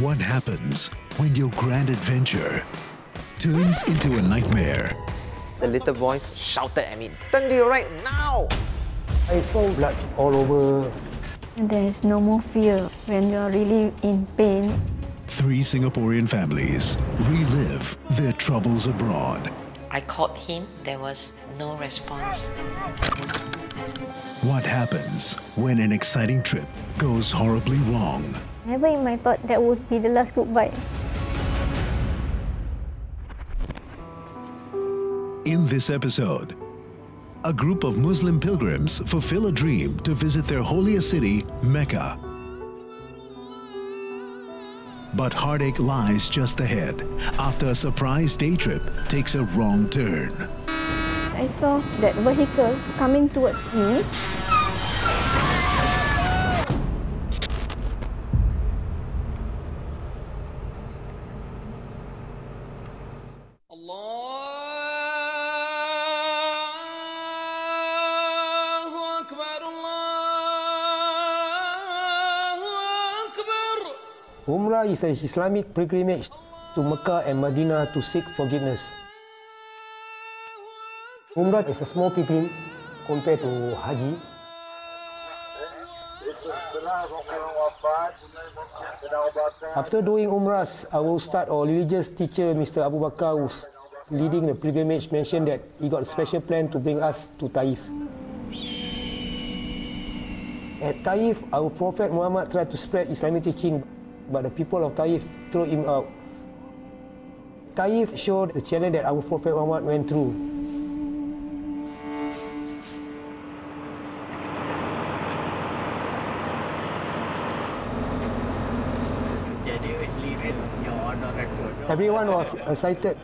What happens when your grand adventure turns into a nightmare? The little voice shouted at me, "Turn to your right now!" I saw blood all over. And there is no more fear when you are really in pain. 3 Singaporean families relive their troubles abroad. I called him, there was no response. What happens when an exciting trip goes horribly wrong? Never in my thought that would be the last goodbye. In this episode, a group of Muslim pilgrims fulfill a dream to visit their holiest city, Mecca. But heartache lies just ahead after a surprise day trip takes a wrong turn. I saw that vehicle coming towards me. Umrah is an Islamic pilgrimage to Mecca and Medina to seek forgiveness. Umrah is a small pilgrim compared to Haji. After doing Umrahs, our Ustad or religious teacher, Mr. Abu Bakar, who's leading the pilgrimage, mentioned that he got a special plan to bring us to Taif. At Taif, our Prophet Muhammad tried to spread Islamic teaching, but the people of Taif threw him out. Taif showed the challenge that our Prophet Muhammad went through. Everyone was excited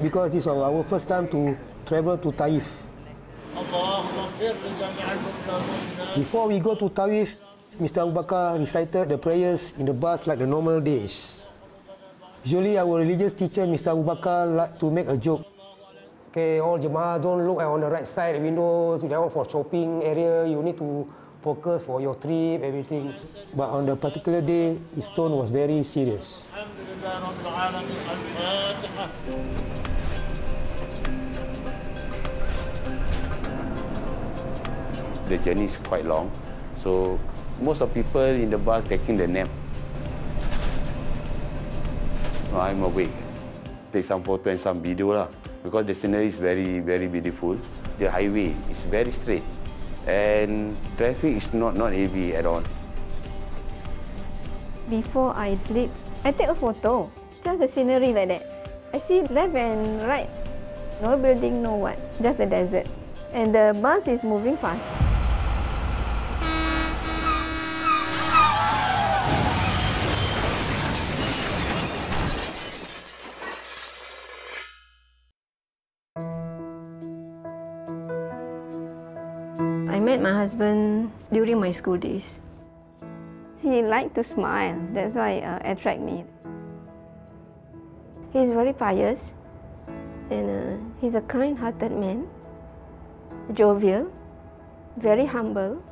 because this was our first time to travel to Taif. Before we go to Taif, Mr. Abu Bakar recited the prayers in the bus like the normal days. Usually our religious teacher, Mr. Abu Bakar, like to make a joke. Okay, all Jemaah, don't look on the right side windows, that one for shopping area, you need to focus for your trip, everything. But on the particular day, his tone was very serious. The journey is quite long, so most of people in the bus taking the nap. No, I'm awake. Take some photo and some video lah, because the scenery is very, very beautiful. The highway is very straight, and traffic is not heavy at all. Before I sleep, I take a photo. Just the scenery like that. I see left and right. No building, no what. Just a desert. And the bus is moving fast. I met my husband during my school days. He liked to smile, that's why attract me. He's very pious, and he's a kind-hearted man, jovial, very humble,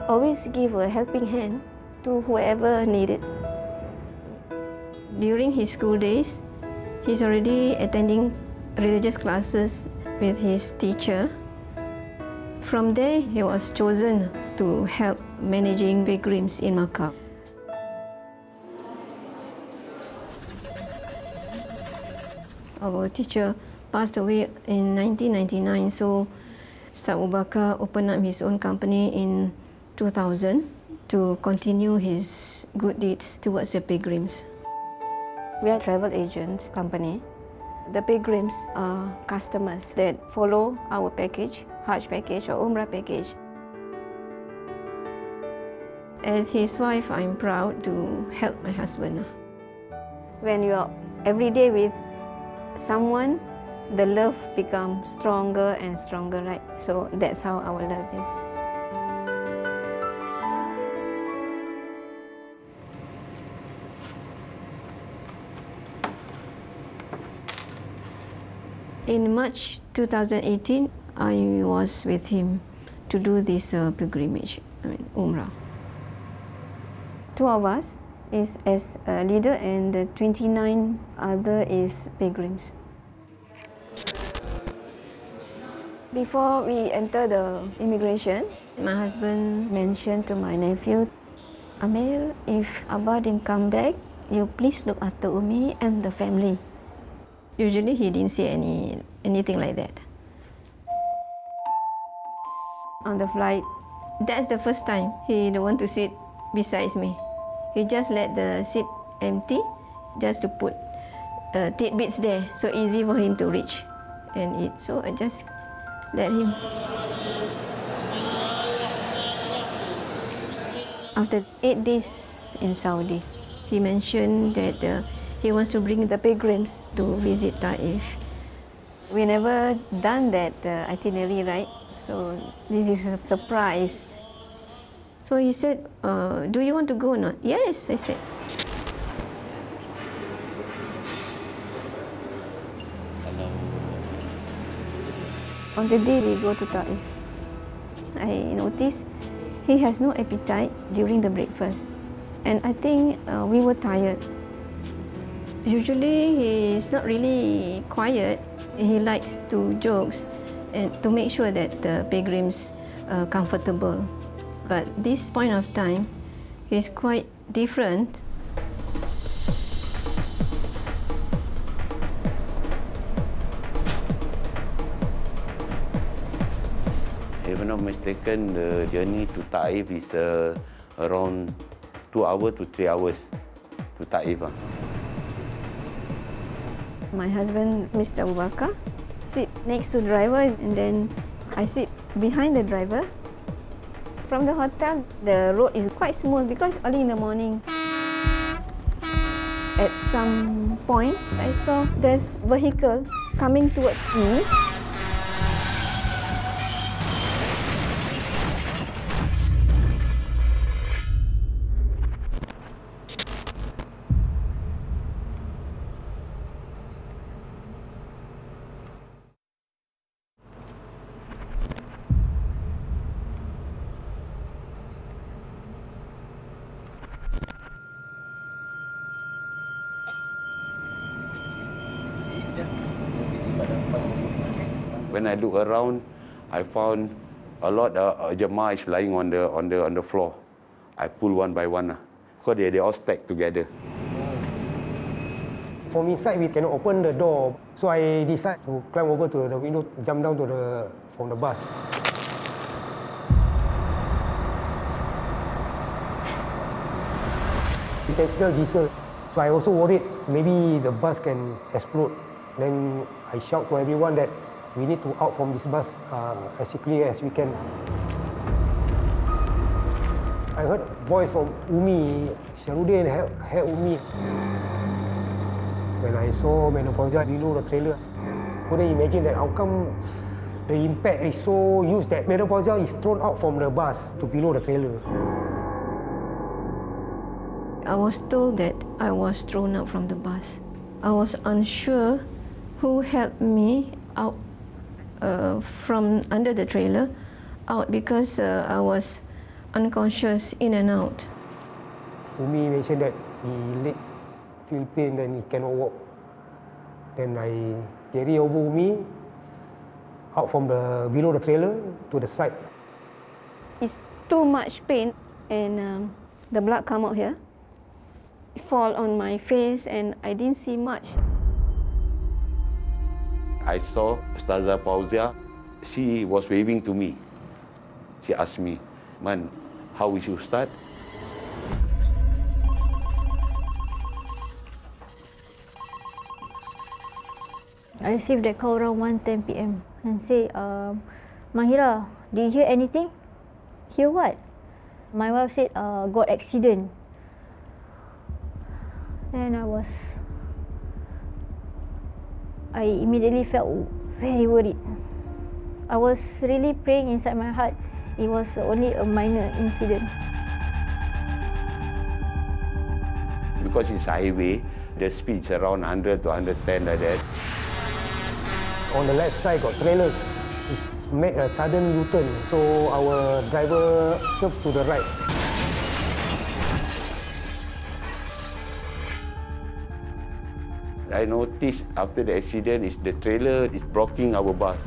always give a helping hand to whoever needed. During his school days, he's already attending religious classes with his teacher. From there, he was chosen to help managing pilgrims in Makkah. Our teacher passed away in 1999, so Ustaz Abu Bakar opened up his own company in 2000 to continue his good deeds towards the pilgrims. We are a travel agent company. The pilgrims are customers that follow our package, Hajj package or Umrah package. As his wife, I'm proud to help my husband. When you are every day with someone, the love becomes stronger and stronger, right? So that's how our love is. In March 2018, I was with him to do this pilgrimage, Umrah. Two of us, is as a leader and the 29 other is pilgrims. Before we enter the immigration, my husband mentioned to my nephew, Amir, if Abah didn't come back, you please look after Umi and the family. Usually he didn't say anything like that. On the flight, that's the first time he don't want to sit beside me. He just let the seat empty, just to put tidbits there, so easy for him to reach and eat. So I just let him. After 8 days in Saudi, he mentioned that he wants to bring the pilgrims to visit Taif. We never done that itinerary, right? So this is a surprise. So he said, do you want to go or not? Yes, I said. On the day we go to Taif, I noticed he has no appetite during the breakfast. And I think we were tired. Usually he is not really quiet. He likes to jokes and to make sure that the pilgrims are comfortable. But this point of time is quite different. If I'm not mistaken, the journey to Taif is around 2 hours to 3 hours to Taif. My husband, Mr. Abu Bakar, sit next to the driver and then I sit behind the driver. From the hotel, the road is quite smooth because early in the morning. At some point, I saw there's vehicle coming towards me. When I look around, I found a lot of Jemaah is lying on the floor. I pull one by one, because they all stacked together. From inside, we cannot open the door, so I decide to climb over to the window, jump down from the bus. You can smell diesel, so I also worried maybe the bus can explode. Then I shout to everyone that we need to out from this bus as quickly as we can. I heard a voice from Umi, Syaruddin, help Umi. When I saw Menopause below the trailer, couldn't imagine that how come the impact is so huge that Menopause is thrown out from the bus to below the trailer. I was told that I was thrown out from the bus. I was unsure who helped me out from under the trailer, out because I was unconscious in and out. Umi mentioned that he leg feel pain and he cannot walk. Then I carry over Umi out from below the trailer to the side. It's too much pain and the blood come out here. It fall on my face and I didn't see much. I saw Ustazah Fauzia. She was waving to me. She asked me, "Man, how we should start?" I received that call around 1:10 p.m. and say, Mahira, did you hear anything? Hear what? My wife said, got accident. And I immediately felt very worried. I was really praying inside my heart. It was only a minor incident. Because it's highway, the speed is around 100 to 110 like that. On the left side got trailers. It's made a sudden U-turn, so our driver swerved to the right. I noticed after the accident is the trailer is blocking our bus.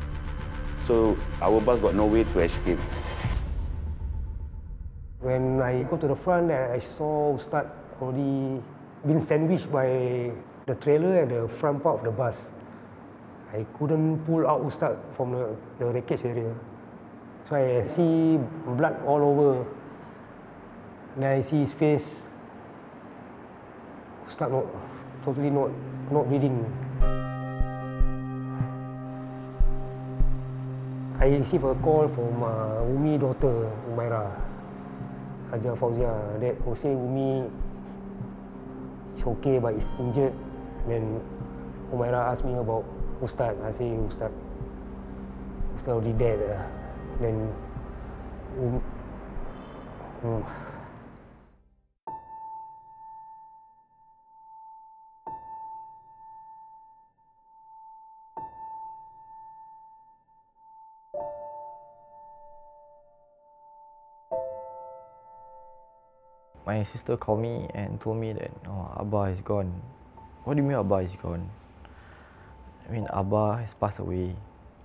So our bus got no way to escape. When I go to the front, I saw Ustad already been sandwiched by the trailer and the front part of the bus. I couldn't pull out Ustad from the wreckage area. So I see blood all over. Then I see his face. Ustad totally not bleeding. I received a call from Umi daughter, Umaira, Haja Fauzia, that say Umi is okay but is injured. Then Umaira asked me about Ustad. I say Ustad already dead. Then my sister called me and told me that, oh, Abba is gone. What do you mean Abba is gone? I mean, Abba has passed away.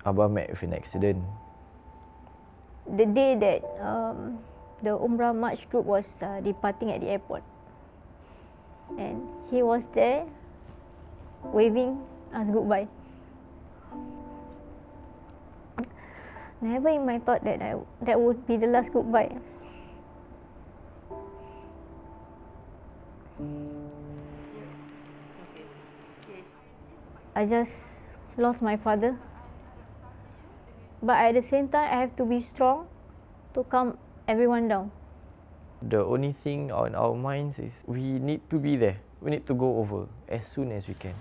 Abba met with an accident. The day that the Umrah March group was departing at the airport, and he was there waving us goodbye. Never in my thought that that would be the last goodbye. I just lost my father, but at the same time I have to be strong to calm everyone down. The only thing on our minds is we need to be there. We need to go over as soon as we can.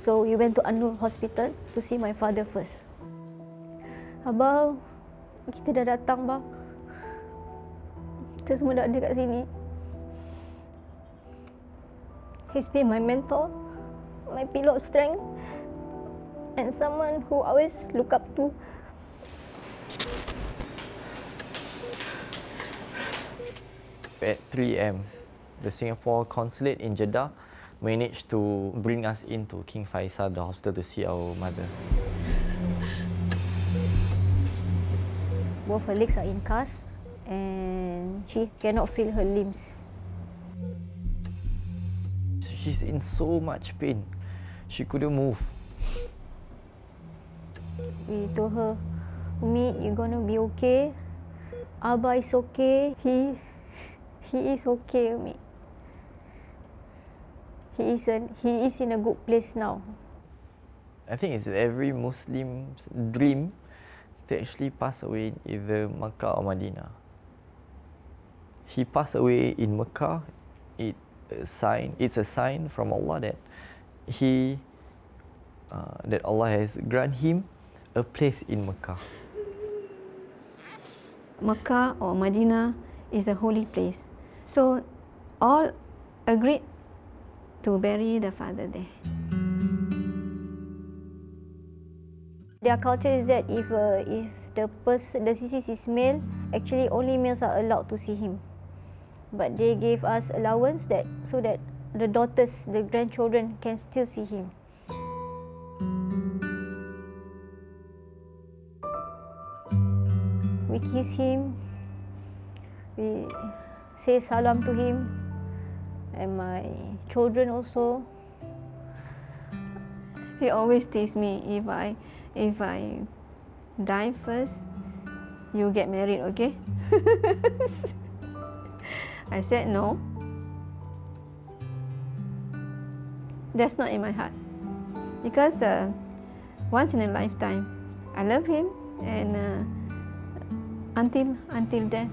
So we went to An-Nur Hospital to see my father first. Abah, kita dah datang, Abah. Kita semua dah ada kat sini. He's been my mentor, my pillar of strength, and someone who I always look up to. At 3 a.m., the Singapore consulate in Jeddah managed to bring us into King Faisal, the hospital, to see our mother. Both her legs are in cast and she cannot feel her limbs. She's in so much pain. She couldn't move. We told her, Umi, you're gonna be okay. Abah is okay. He is okay, Umi. He is in a good place now. I think it's every Muslim's dream to actually pass away in either Makkah or Madinah. He passed away in Makkah. It's a sign from Allah that that Allah has granted him a place in Makkah. Makkah or Medina is a holy place. So all agreed to bury the father there. Their culture is that if the deceased is male, actually only males are allowed to see him. But they gave us allowance so that the daughters, the grandchildren can still see him. We kiss him, we say salam to him, and my children also. He always tease me, if I die first, you get married, okay? I said no. That's not in my heart. Because once in a lifetime, I love him, and until death.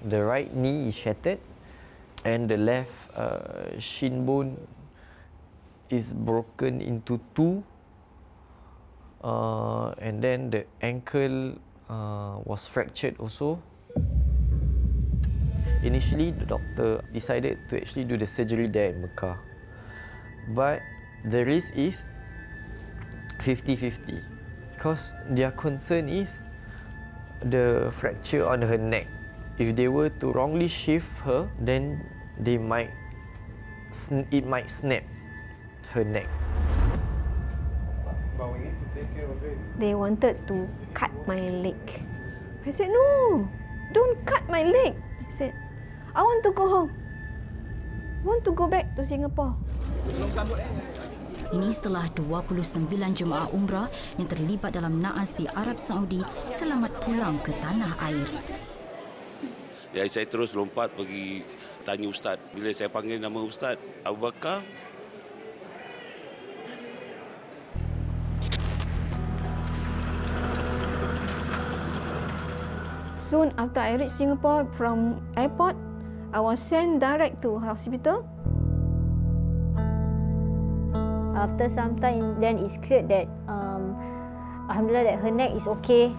The right knee is shattered and the left shin bone is broken into two. And then the ankle was fractured also. Initially, the doctor decided to actually do the surgery there in Mecca. But the risk is 50-50 because their concern is the fracture on her neck. If they were to wrongly shift her, then it might snap her neck. But we need to take care of it. They wanted to cut my leg. I said, no, don't cut my leg. I said, I want to go home. I want to go back to Singapore. Ini setelah 29 jemaah umrah yang terlibat dalam naas di Arab Saudi selamat pulang ke tanah air. Ya, saya terus lompat pergi tanya Ustaz. Bila saya panggil nama Ustaz Abu Bakar, Soon after I reached Singapore from airport, I was sent direct to hospital. After some time, then it's clear that alhamdulillah that her neck is okay,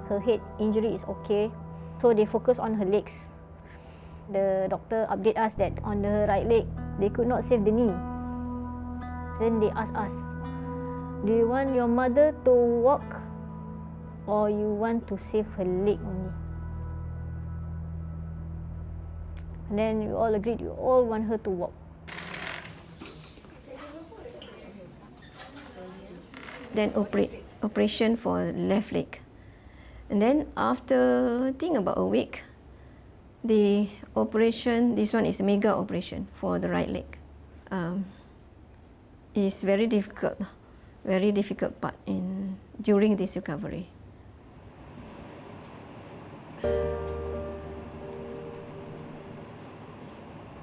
her head injury is okay. So they focus on her legs. The doctor update us that on the right leg, they could not save the knee. Then they asked us, do you want your mother to walk or you want to save her leg only? And then we all agreed, we all want her to walk. Then operation for left leg. And then after, I think about a week, the operation, this one is a mega operation for the right leg. It's very difficult part during this recovery.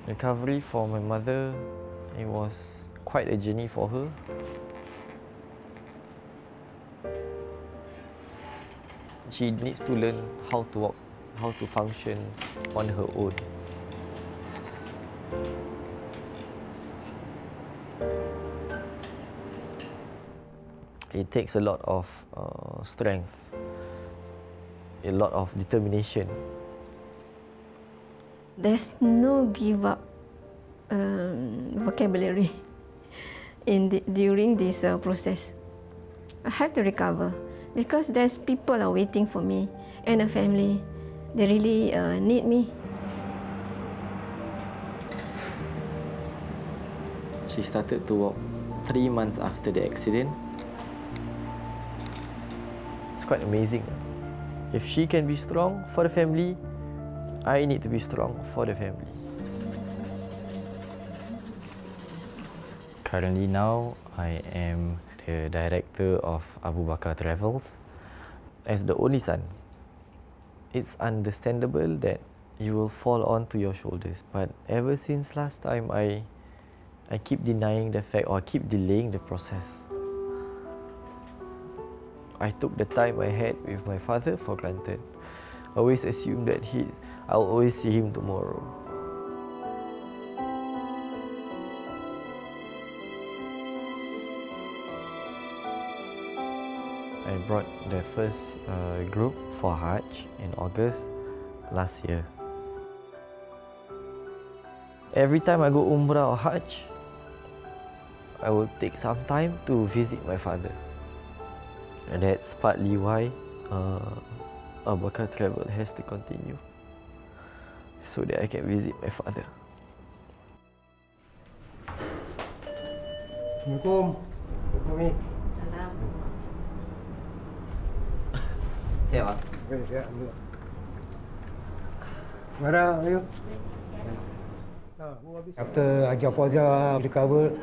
Recovery for my mother, it was quite a journey for her. She needs to learn how to walk, how to function on her own. It takes a lot of strength, a lot of determination. There's no give up vocabulary during this process. I have to recover because there's people are waiting for me and a family. They really need me. She started to walk 3 months after the accident. It's quite amazing. If she can be strong for the family, I need to be strong for the family. Currently now, I am the director of Abu Bakar Travels. As the only son, it's understandable that you will fall onto your shoulders. But ever since last time, I keep denying the fact, or I keep delaying the process. I took the time I had with my father for granted. I always assumed that I'll always see him tomorrow. I brought the first group for Hajj in August last year. Every time I go Umrah or Hajj, I will take some time to visit my father. And that's partly why Abu Bakar Travel has to continue, so that I can visit my father. Assalamualaikum. Assalamualaikum. Salam. Siap, Pak? Siap. Mara, ayo. After Haji Apuaza recovered,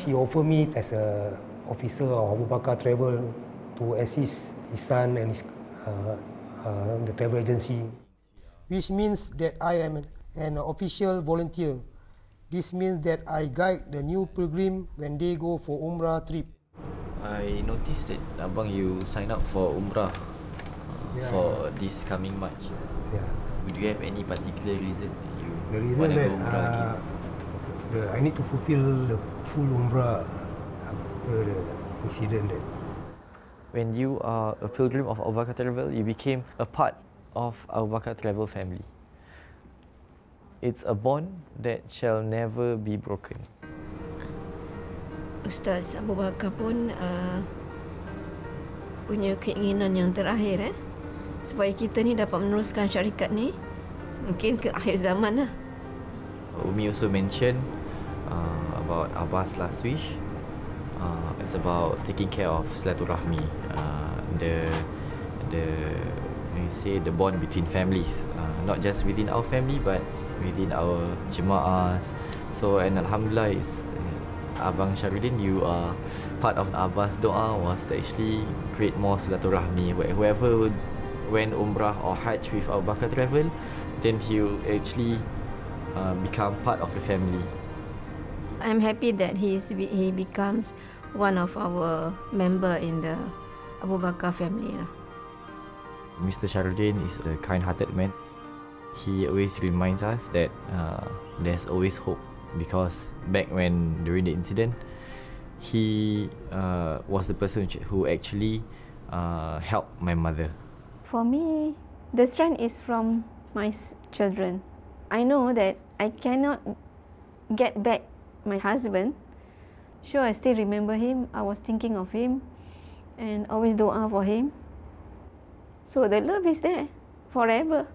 she offered me as a officer of Abu Bakar Travel to assist his son and the travel agency. Which means that I am an official volunteer. This means that I guide the new pilgrim when they go for Umrah trip. I noticed that Abang, you sign up for Umrah for this coming March. Yeah. Do you have any particular reason you The reason want to that go Umrah I need to fulfill the full Umrah after the incident that. When you are a pilgrim of Abu Bakar Travel, you became a part of Abu Bakar Travel family. It's a bond that shall never be broken. Ustaz Abu Bakar pun punya keinginan yang terakhir supaya kita ni dapat meneruskan syarikat ni mungkin ke akhir zaman lah. Umi also mentioned about Abbas' last wish. It's about taking care of silaturahmi, the bond between families, not just within our family but within our jemaahs. So and alhamdulillah, Abang Syarudin, you are part of Abbas' doa was to actually create more silaturahmi. Whoever went umrah or hajj with Abu Bakar Travel, then he will actually become part of the family. I'm happy that he becomes one of our member in the Abu Bakar family. Mr. Syarudin is a kind-hearted man. He always reminds us that there's always hope, because back when during the incident, he was the person who actually helped my mother. For me, the strength is from my children. I know that I cannot get back my husband. Sure, I still remember him. I was thinking of him and always dua for him. So the love is there forever.